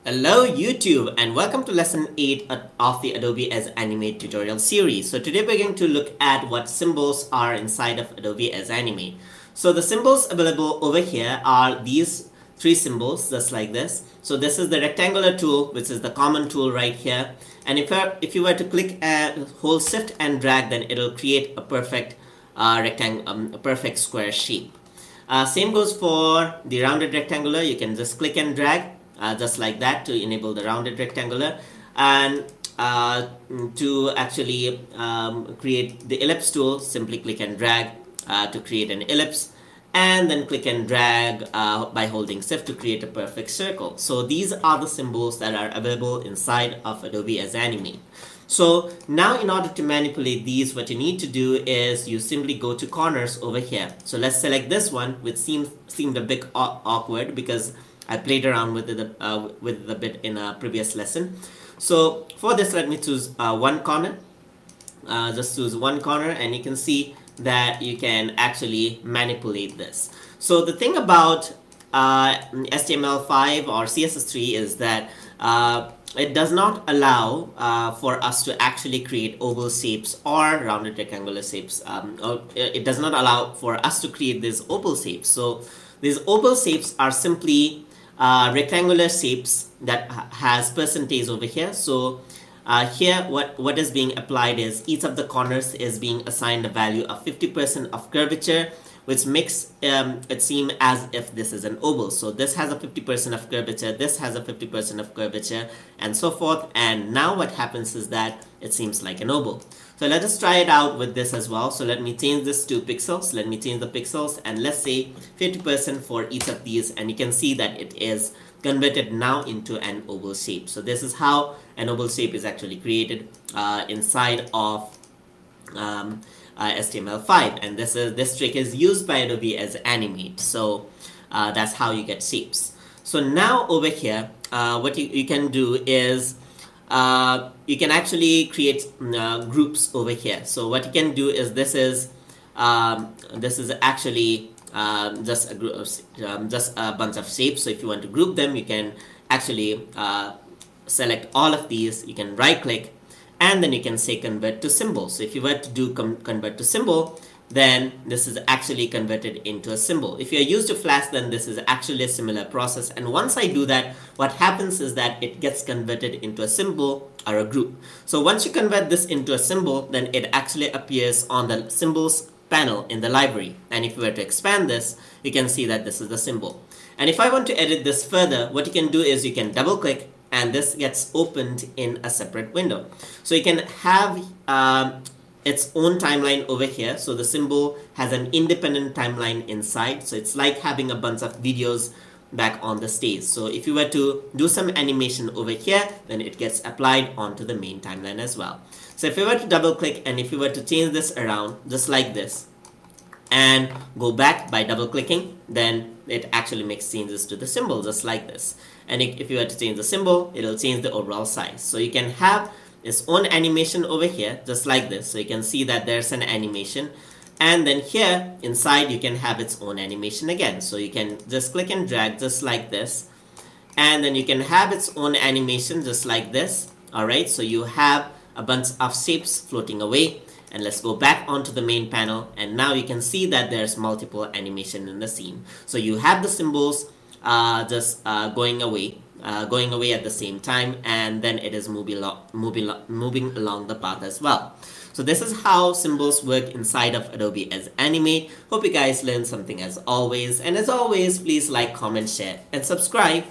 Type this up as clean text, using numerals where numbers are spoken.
Hello YouTube and welcome to lesson 8 of the Adobe Edge Animate tutorial series. So today we're going to look at what symbols are inside of Adobe Edge Animate. So the symbols available over here are these three symbols just like this. So this is the rectangular tool, which is the common tool right here. And if you were to click and hold shift and drag, then it'll create a perfect a perfect square shape. Same goes for the rounded rectangular. You can just click and drag just like that to enable the rounded rectangular, and to actually create the ellipse tool, simply click and drag to create an ellipse, and then click and drag by holding shift to create a perfect circle. So these are the symbols that are available inside of Adobe Edge Animate. So now in order to manipulate these, what you need to do is you simply go to corners over here. So let's select this one, which seemed a bit awkward because I played around with it a bit in a previous lesson. So for this, let me choose one corner. Just choose one corner, and you can see that you can actually manipulate this. So the thing about HTML5 or CSS3 is that it does not allow for us to actually create oval shapes or rounded rectangular shapes. Or it does not allow for us to create these oval shapes. So these oval shapes are simply rectangular shapes that has percentage over here. So here what is being applied is each of the corners is being assigned a value of 50% of curvature, which makes it seem as if this is an oval. So this has a 50% of curvature, this has a 50% of curvature, and so forth. And now what happens is that it seems like an oval. So let us try it out with this as well. So let me change this to pixels. Let me change the pixels, and let's say 50% for each of these, and you can see that it is converted now into an oval shape. So this is how an oval shape is actually created inside of HTML5, and this trick is used by Adobe Edge Animate. So that's how you get shapes. So now over here, what you can do is you can actually create groups over here. So what you can do is this is actually just a group of, just a bunch of shapes. So if you want to group them, you can actually select all of these. You can right click, and then you can say convert to symbol. So if you were to do convert to symbol, then this is actually converted into a symbol. If you're used to Flash, then this is actually a similar process. And once I do that, what happens is that it gets converted into a symbol or a group. So once you convert this into a symbol, then it actually appears on the symbols panel in the library. And if you were to expand this, you can see that this is the symbol. And if I want to edit this further, what you can do is you can double click, and this gets opened in a separate window. So you can have its own timeline over here. So the symbol has an independent timeline inside. So it's like having a bunch of videos back on the stage. So if you were to do some animation over here, then it gets applied onto the main timeline as well. So if you were to double click, and if you were to change this around just like this and go back by double clicking, then it actually makes changes to the symbol just like this. And if you were to change the symbol, it'll change the overall size. So you can have its own animation over here just like this. So you can see that there's an animation, and then here inside you can have its own animation again. So you can just click and drag just like this, and then you can have its own animation just like this. Alright, so you have a bunch of shapes floating away. And let's go back onto the main panel, and now you can see that there's multiple animation in the scene. So you have the symbols just going away at the same time, and then it is moving along the path as well. So this is how symbols work inside of Adobe Edge Animate. Hope you guys learned something as always, and as always, please like, comment, share, and subscribe.